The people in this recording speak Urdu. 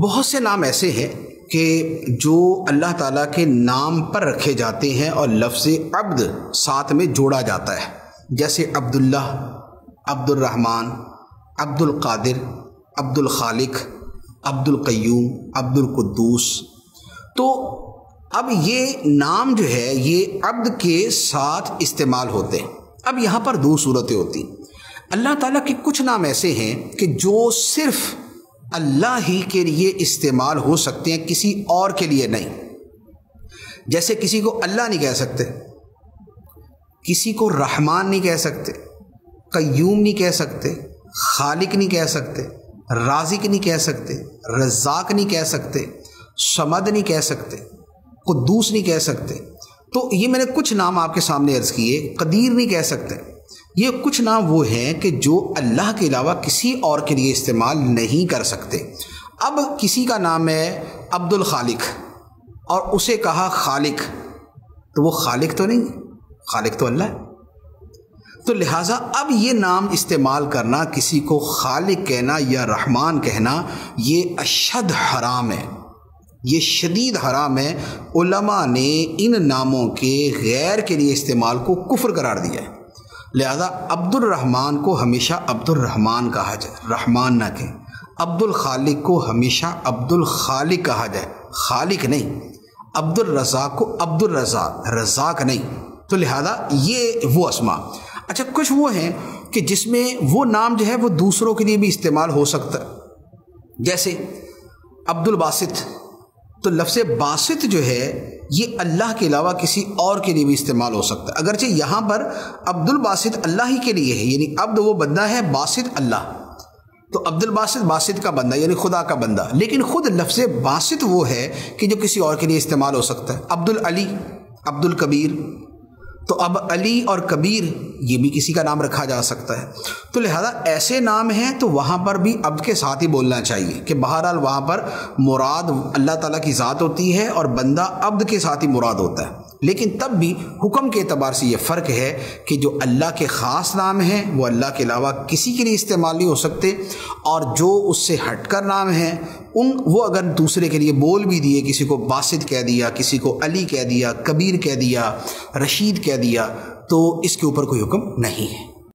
بہت سے نام ایسے ہیں کہ جو اللہ تعالیٰ کے نام پر رکھے جاتے ہیں اور لفظ عبد ساتھ میں جوڑا جاتا ہے، جیسے عبداللہ، عبد الرحمن، عبد القادر، عبد الخالق، عبد القیوم، عبد القدوس۔ تو اب یہ نام جو ہے یہ عبد کے ساتھ استعمال ہوتے ہیں۔ اب یہاں پر دو صورتیں ہوتی ہیں۔ اللہ تعالیٰ کے کچھ نام ایسے ہیں کہ جو صرف اللہ ہی کے لیے استعمال ہو سکتے ہیں، کسی اور کے لیے نہیں۔ جیسے کسی کو اللہ نہیں کہہ سکتے، کسی کو رحمان نہیں کہہ سکتے، قیوم نہیں کہہ سکتے، خالق نہیں کہہ سکتے، رازق نہیں کہہ سکتے، رزاق نہیں کہہ سکتے، صمد نہیں کہہ سکتے، قدوس نہیں کہہ سکتے۔ تو یہ میں نے کچھ نام آپ کے سامنے عرض کیے۔ قدیر نہیں کہہ سکتے۔ یہ کچھ نام وہ ہیں کہ جو اللہ کے علاوہ کسی اور کے لیے استعمال نہیں کر سکتے۔ اب کسی کا نام ہے عبد الخالق اور اسے کہا خالق، تو وہ خالق تو نہیں، خالق تو اللہ ہے۔ تو لہٰذا اب یہ نام استعمال کرنا، کسی کو خالق کہنا یا رحمان کہنا، یہ اشد حرام ہے، یہ شدید حرام ہے۔ علماء نے ان ناموں کے غیر کے لیے استعمال کو کفر قرار دیا ہے۔ لہذا عبد الرحمن کو ہمیشہ عبد الرحمن کہا جائے، رحمان نہ کہ۔ عبد الخالق کو ہمیشہ عبد الخالق کہا جائے، خالق نہیں۔ عبد الرزاق کو عبد الرزاق، رزاق نہیں۔ تو لہذا یہ وہ اسماء۔ اچھا، کچھ وہ ہیں کہ جس میں وہ نام جو ہے وہ دوسروں کے لیے بھی استعمال ہو سکتا ہے، جیسے عبد الباسط۔ تو لفظ باسط جو ہے یہ اللہ کے علاوہ کسی اور کے لیے بھی استعمال ہو سکتا ہے، اگرچہ یہاں پر عبد الباسط اللہ ہی کے لیے ہے، یعنی عبد وہ بندہ ہے، باسط اللہ۔ تو عبد الباسط باسط کا بندہ یعنی خدا کا بندہ، لیکن خود لفظ باسط وہ ہے کہ جو کسی اور کے لیے استعمال ہو سکتا ہے۔ عبد العلی، عبد الکبیر۔ تو اب علی اور کبیر یہ بھی کسی کا نام رکھا جا سکتا ہے۔ تو لہذا ایسے نام ہیں تو وہاں پر بھی عبد کے ساتھ ہی بولنا چاہیے کہ بہرحال وہاں پر مراد اللہ تعالیٰ کی ذات ہوتی ہے اور بندہ عبد کے ساتھ ہی مراد ہوتا ہے۔ لیکن تب بھی حکم کے اعتبار سے یہ فرق ہے کہ جو اللہ کے خاص نام ہیں وہ اللہ کے علاوہ کسی کے لیے استعمال نہیں ہو سکتے، اور جو اس سے ہٹ کر نام ہیں وہ اگر دوسرے کے لیے بول بھی دیے، کسی کو باسط کہہ دیا، کسی کو علی کہہ دیا، کبیر کہہ دیا، رشید کہہ دیا، تو اس کے اوپر کوئی حکم نہیں ہے۔